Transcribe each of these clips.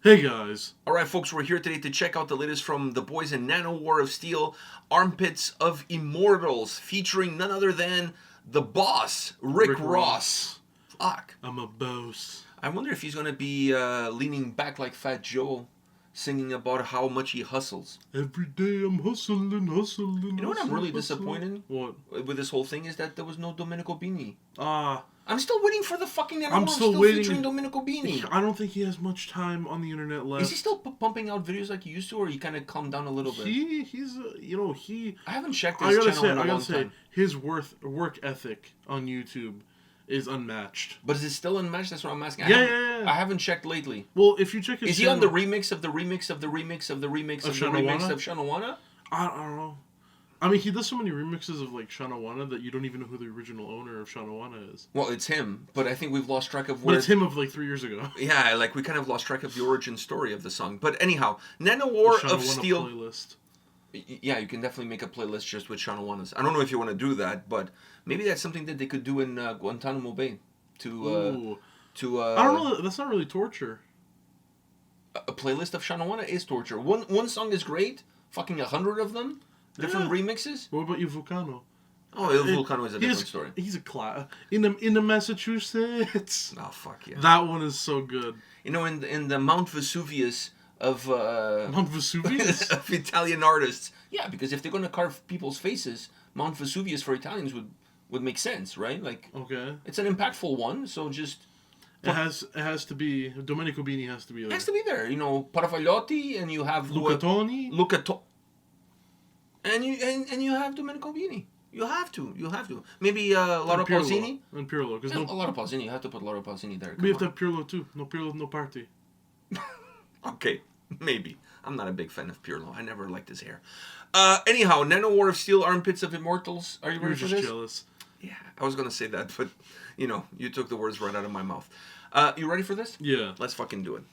Hey guys. Alright folks, we're here today to check out the latest from the boys in Nanowar of Steel, Armpits of Immortals, featuring none other than the boss, Rick Ross. Fuck. I'm a boss. I wonder if he's going to be leaning back like Fat Joe, singing about how much he hustles. Every day I'm hustling. You know what I'm really disappointed What? with this whole thing is that there was no Domenico Bini. I'm still waiting for the fucking Nanowar I'm still waiting. featuring Domenico Bini. I don't think he has much time on the internet left. Is he still pumping out videos like he used to, or he kind of calmed down a little bit? I haven't checked his channel in a long time. His work ethic on YouTube is unmatched. But is it still unmatched? That's what I'm asking. Yeah. I haven't checked lately. Well, if you check his Is he on the remix of the remix of the remix of the remix of the remix of Shanawana? I don't know. I mean, he does so many remixes of like Shanawana that you don't even know who the original owner of Shanawana is. Well, it's him, but I think we've lost track of where... But it's him of like 3 years ago. Yeah, like we kind of lost track of the origin story of the song. But anyhow, Nanowar of Steel... Playlist. Yeah, you can definitely make a playlist just with Shanawanas. I don't know if you want to do that, but maybe that's something that they could do in Guantanamo Bay. I don't know, that's not really torture. A playlist of Shanawana is torture. One song is great, fucking 100 of them. Different remixes? What about you, Vulcano? Oh, Vulcano is a different story. He's a class. In the Massachusetts. Oh, fuck yeah. That one is so good. You know, in the Mount Vesuvius of... Mount Vesuvius? of Italian artists. Yeah, because if they're going to carve people's faces, Mount Vesuvius for Italians would make sense, right? Like, okay. It's an impactful one, so just... It has to be... Domenico Bini has to be there. It has to be there. You know, Paravagliotti, and you have... Lucatoni? And you have Domenico Bini. You have to. Maybe Laura Pausini. And Pirlo. Laura Pausini. You have to put Laura Pausini there. We have to have Pirlo too. No Pirlo, no party. Okay, maybe. I'm not a big fan of Pirlo. I never liked his hair. Anyhow, Nanowar of Steel, Armpits of Immortals. Are you ready for this? You're just jealous. Yeah, I was going to say that, but, you took the words right out of my mouth. You ready for this? Yeah. Let's fucking do it.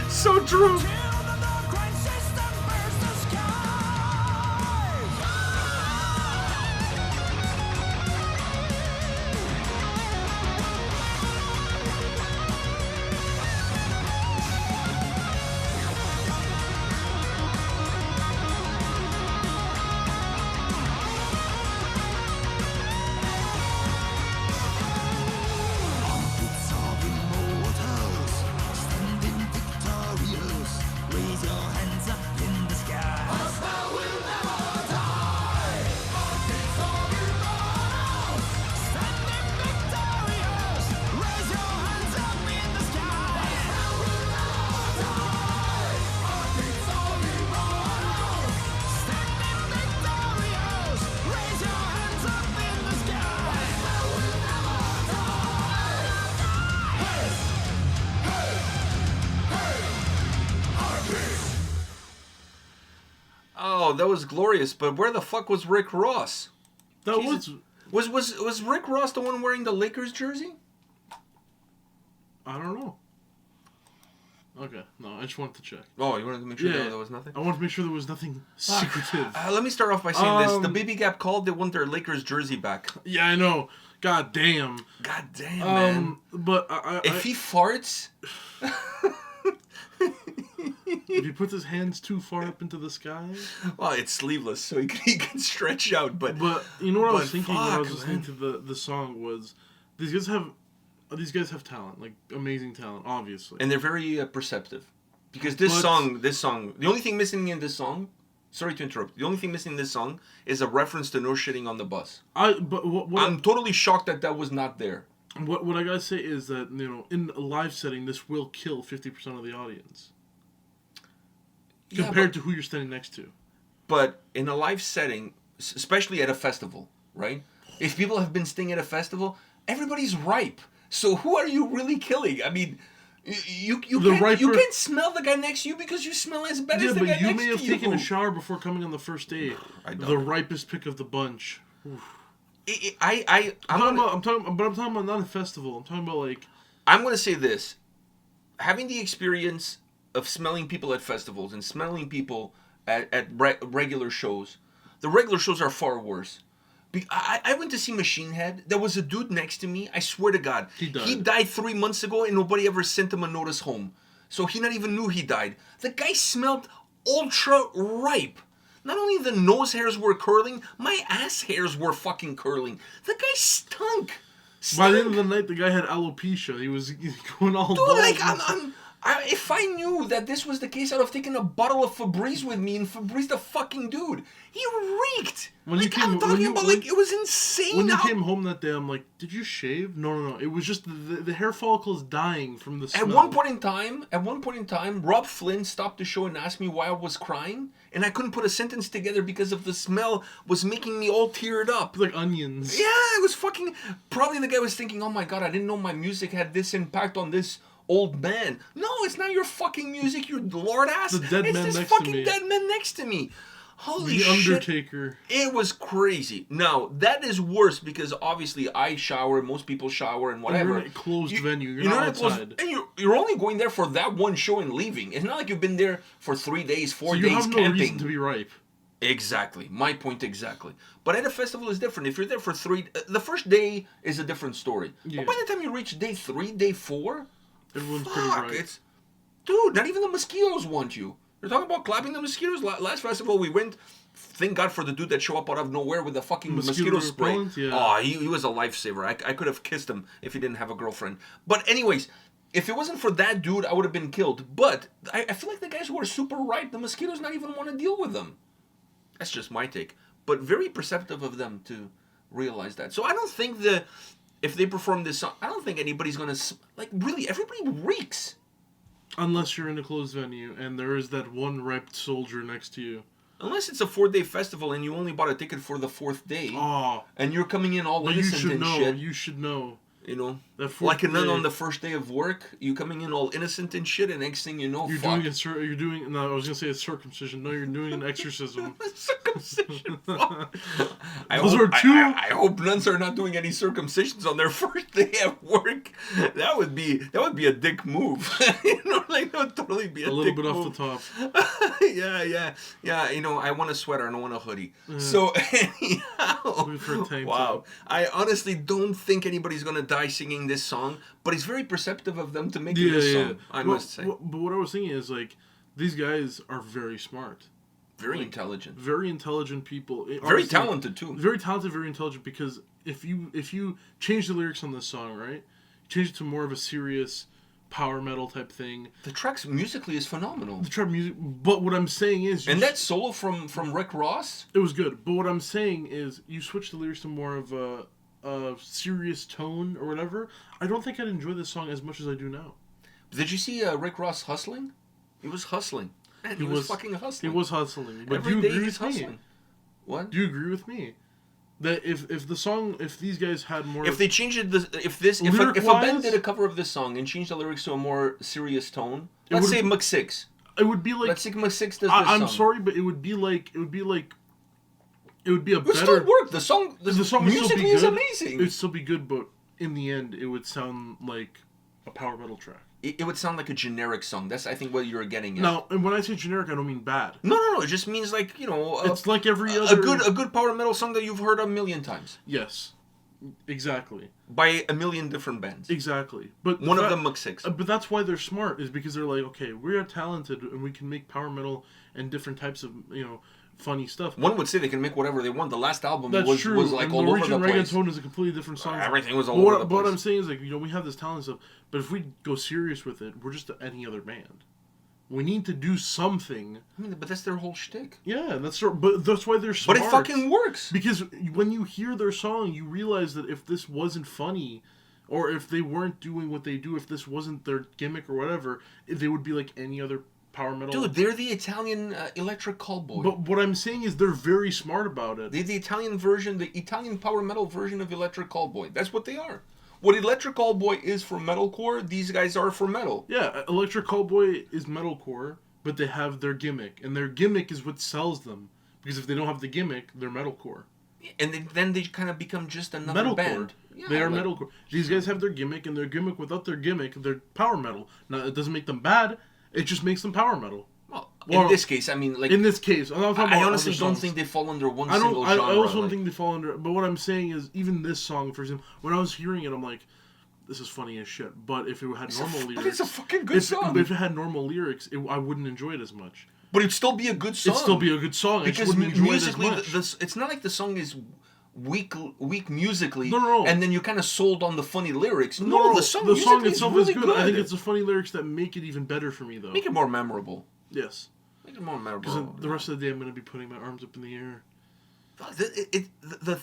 So true. Armpits of immortals, standing victorious. Raise your hands up in the sky. A spell will never die. Armpits of immortals, standing victorious. Raise your hands up in the sky. A spell will never die. Armpits of immortals, standing victorious. Raise your hands up in the sky. A spell will never Oh, that was glorious. But where the fuck was Rick Ross? That Jesus. Was Rick Ross the one wearing the Lakers jersey? I don't know. Okay, no, I just wanted to check. Oh, you wanted to make sure Yeah. there was nothing? I wanted to make sure there was nothing secretive. Let me start off by saying this. The BB Gap called. They want their Lakers jersey back. Yeah, I know. God damn. God damn, man. But If he farts... if he puts his hands too far up into the sky. Well, it's sleeveless, so he can stretch out, but you know what I was but thinking when I was fuck, listening man. to the song was these guys have talent, like amazing talent, obviously. and they're very perceptive. Because this song, the only thing missing in this song, sorry to interrupt, the only thing missing in this song is a reference to no shitting on the bus. I'm totally shocked that was not there. What I gotta say is that, you know, in a live setting, this will kill 50% of the audience compared to who you're standing next to. But in a live setting, especially at a festival, right? If people have been staying at a festival, everybody's ripe. So who are you really killing? I mean, you can't smell the guy next to you because you smell as bad as the guy next to you. Yeah, but you may have taken a shower before coming on the first date. The ripest pick of the bunch. I'm talking about not a festival. I'm talking about like. I'm gonna say this: having the experience of smelling people at festivals and smelling people at regular shows, the regular shows are far worse. I went to see Machine Head. There was a dude next to me. I swear to God, he died 3 months ago, and nobody ever sent him a notice home. So he not even knew he died. The guy smelled ultra ripe. Not only the nose hairs were curling, my ass hairs were fucking curling. The guy stunk. By the end of the night, the guy had alopecia. He was going all bald. Dude, like, if I knew that this was the case, I'd have taken a bottle of Febreze with me, and Febreze the fucking dude. He reeked. It was insane. When you came home that day, I'm like, did you shave? No. It was just the hair follicles dying from the smell. At one point in time, Rob Flynn stopped the show and asked me why I was crying, and I couldn't put a sentence together because of the smell was making me all teared up. Like onions. Yeah, it was fucking... Probably the guy was thinking, oh my God, I didn't know my music had this impact on this old man. No, it's not your fucking music, you lord ass. The dead man it's this next to fucking me. dead man next to me. Holy shit. The Undertaker. It was crazy. Now, that is worse because obviously I shower, most people shower and whatever. And you're in a closed venue. You're not outside. And you're only going there for that one show and leaving. It's not like you've been there for 3 days, 4 days you have no camping. reason to be ripe. Exactly. My point exactly. But at a festival is different. If you're there for the first day is a different story. Yeah. But by the time you reach day 3, day 4, everyone's pretty ripe. Dude, not even the mosquitoes want you. You're talking about clapping the mosquitoes? Last festival we went, thank God for the dude that showed up out of nowhere with the fucking mosquito spray. Yeah. Oh, he was a lifesaver. I could have kissed him if he didn't have a girlfriend. But anyways, if it wasn't for that dude, I would have been killed. But I feel like the guys who are super ripe, the mosquitoes not even want to deal with them. That's just my take. But very perceptive of them to realize that. So I don't think if they perform this song, I don't think anybody's going to... Like, really, everybody reeks. Unless you're in a closed venue and there is that one ripe soldier next to you. Unless it's a 4-day festival and you only bought a ticket for the 4th day. Oh. And you're coming in all innocent and shit. You should know. You know, That fourth like a nun day- on the first day of work, you coming in all innocent and shit, and next thing you know, You're fuck. doing. No, I was gonna say a circumcision. No, you're doing an exorcism. Circumcision. Fuck. I Those hope, are two- I hope nuns are not doing any circumcisions on their first day at work. That would be a dick move. You know, like that would totally be a little dick bit move. off the top. yeah. You know, I want a sweater. I don't want a hoodie. So anyhow, Wait for a tank wow. top. I honestly don't think anybody's gonna die singing this song, but it's very perceptive of them to make this song. I must say, But what I was thinking is like these guys are very smart, very intelligent, very intelligent people, very Honestly, talented too. very talented, very intelligent. Because if you change the lyrics on this song, right, change it to more of a serious power metal type thing. The tracks musically is phenomenal. The trap music, but what I'm saying is, And that solo from Rick Ross? it was good. But what I'm saying is, you switch the lyrics to more of a serious tone or whatever. I don't think I'd enjoy this song as much as I do now. Did you see Rick Ross hustling? He was hustling. Man, he was fucking hustling. He was hustling. But Every do you day agree he's with me? hustling. What? Do you agree with me? That if these guys had more, If they changed it, if a Lyric-wise- band did a cover of this song and changed the lyrics to a more serious tone, It let's would- say Mach 6. it would be like, Let's say Mach 6 does this I'm song. sorry, but it would be a It would better. still work. The song The song would still be musically is good. amazing. It would still be good, but in the end, it would sound like a power metal track. It would sound like a generic song. That's, I think, what you're getting at. Now, and when I say generic, I don't mean bad. No. It just means like, you know, It's like every other. a good power metal song that you've heard a million times Yes, exactly, by a million different bands. exactly. But One of that- them Mach 6. But that's why they're smart, is because they're like, okay, we are talented and we can make power metal and different types of, funny stuff. One would say they can make whatever they want. The last album That's was true. like and all over the Norwegian place. reggaeton is a completely different song. Everything was all But over the But what place. I'm saying is, like, we have this talent stuff, but if we go serious with it, we're just any other band. We need to do something. I mean, but that's their whole shtick. Yeah, but that's why they're smart. But it fucking works. Because when you hear their song, you realize that if this wasn't funny, or if they weren't doing what they do, if this wasn't their gimmick or whatever, they would be like any other power metal. Dude, they're the Italian electric callboy. But what I'm saying is they're very smart about it. They're the Italian power metal version of electric callboy. That's what they are. What electric callboy is for metalcore, these guys are for metal. Yeah, Electric Callboy is metalcore, but they have their gimmick, and their gimmick is what sells them. Because if they don't have the gimmick, they're metalcore. And then they kind of become just another Metalcore. band. Yeah, They are like- metalcore. These guys have their gimmick, and their gimmick without their gimmick, they're power metal. Now, it doesn't make them bad, it just makes them power metal. Well, in Well, this case, I mean, like, In this case, I'm not talking I about honestly other don't songs. think they fall under one I single don't. I genre. also don't like- think they fall under. But what I'm saying is, even this song, for example, when I was hearing it, I'm like, "This is funny as shit." But if it had normal lyrics, But it's a fucking good song. If it had normal lyrics, I wouldn't enjoy it as much. But it'd still be a good song. It'd still be a good song. I just Because wouldn't enjoy musically, it as much. it's not like the song is weak musically, No. and then you kind of sold on the funny lyrics. No, the song musically itself is really is good. I think it's the funny lyrics that make it even better for me, though. Make it more memorable. Yes. Make it more memorable. Because the rest of the day, I'm going to be putting my arms up in the air.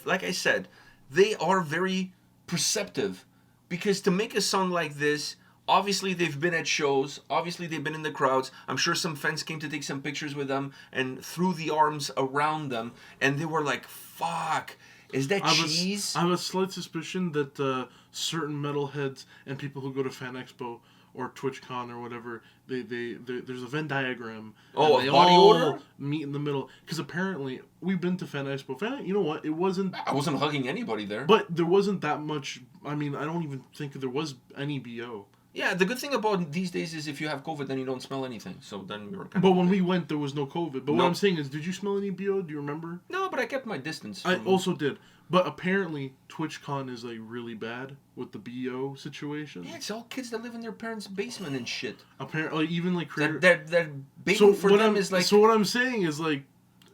Like I said, they are very perceptive, because to make a song like this, obviously they've been at shows, obviously they've been in the crowds. I'm sure some fans came to take some pictures with them and threw the arms around them, and they were like, "Fuck, is that cheese?" I have a slight suspicion that certain metalheads and people who go to Fan Expo or TwitchCon or whatever, there's a Venn diagram. Oh, and a they body all order? meet in the middle. Because apparently, we've been to Fan Expo. You know what? It wasn't... I wasn't hugging anybody there. But there wasn't that much... I mean, I don't even think there was any BO. Yeah, the good thing about these days is if you have COVID, then you don't smell anything. So then we were kind But of... when we went, there was no COVID. But No. what I'm saying is, did you smell any BO? Do you remember? No, but I kept my distance. I from- also did. But apparently, TwitchCon is like really bad with the BO situation. Yeah, it's all kids that live in their parents' basement and shit. Apparently, even like creator... That baby for what them I'm, is like... So what I'm saying is like,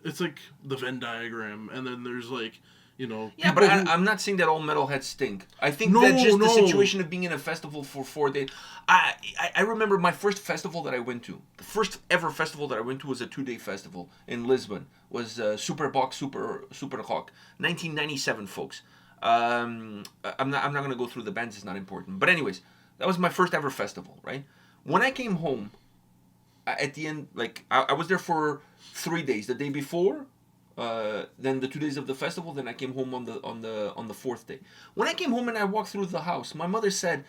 it's like the Venn diagram, and then there's like, Yeah, but people who- I'm not saying that all metalheads stink. I think No, that's just the no. situation of being in a festival for 4 days. I remember my first festival that I went to. The first ever festival that I went to was a 2-day festival in Lisbon. Was Superbox Super Rock, 1997, folks. I'm not gonna go through the bands. It's not important. But anyways, that was my first ever festival. Right when I came home, at the end, like I was there for 3 days. The day before, then the 2 days of the festival. Then I came home on the fourth day. When I came home and I walked through the house, my mother said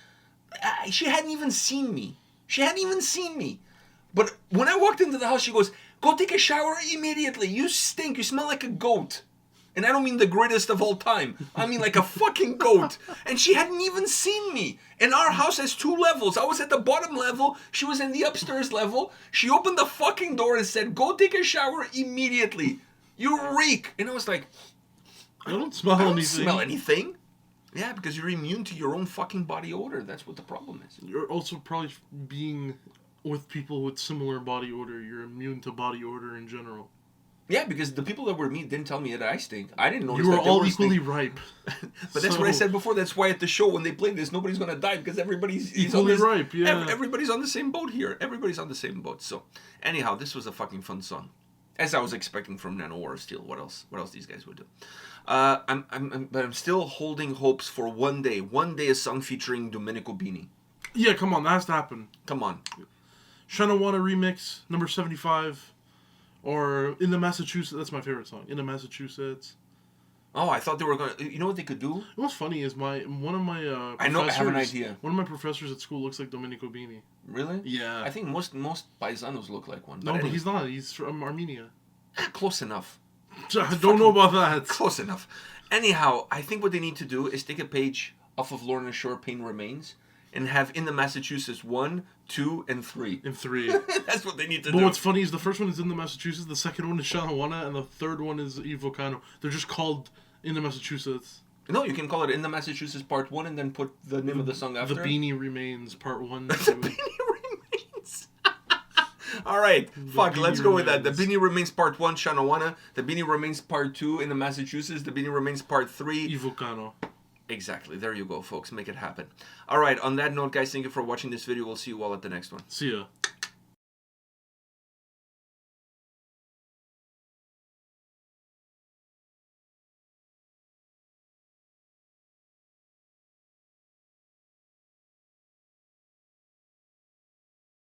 she hadn't even seen me. She hadn't even seen me. But when I walked into the house, she goes, "Go take a shower immediately. You stink. You smell like a goat." And I don't mean the greatest of all time. I mean like a fucking goat. And she hadn't even seen me. And our house has 2 levels. I was at the bottom level. She was in the upstairs level. She opened the fucking door and said, "Go take a shower immediately. You reek." And I was like, I don't smell I don't anything. smell anything. Yeah, because you're immune to your own fucking body odor. That's what the problem is. You're also probably being with people with similar body odor. You're immune to body odor in general. Yeah, because the people that were me didn't tell me that I stink. I didn't notice You were that they all were equally stink. ripe. But that's what I said before. That's why at the show when they play this, nobody's gonna die because everybody's Equally ripe, yeah. Everybody's on the same boat here. Everybody's on the same boat. So, anyhow, this was a fucking fun song, as I was expecting from Nanowar Steel. What else? What else these guys would do? But I'm still holding hopes for one day a song featuring Domenico Bini. Yeah, come on, that has to happen. Come on. Shanawana remix, number 75. Or In the Massachusetts, that's my favorite song. In the Massachusetts. Oh, I thought they were gonna. You know what they could do? What's funny is one of my I know. I have an idea. One of my professors at school looks like Domenico Bini. Really? Yeah. I think most paisanos look like one. No, but anyway. he's not. He's from Armenia. Close enough. I don't know about that. Close enough. Anyhow, I think what they need to do is take a page off of Lorna Shore, Pain Remains, and have In the Massachusetts 1, 2, and 3. In 3. That's what they need to But do. what's funny is the first one is In the Massachusetts, the second one is Shanawana, and the third one is Evocano. They're just called In the Massachusetts. No, you can call it In the Massachusetts Part 1 and then put the name of the song after. The Beanie Remains, Part 1. The Beanie Remains. All right, fuck, let's go with that. The Beanie Remains Part 1, Shanawana. The Beanie Remains Part 2, In the Massachusetts. The Beanie Remains Part 3. Evocano. Exactly. There you go, folks. Make it happen. All right, on that note, guys, thank you for watching this video. We'll see you all at the next one. See ya.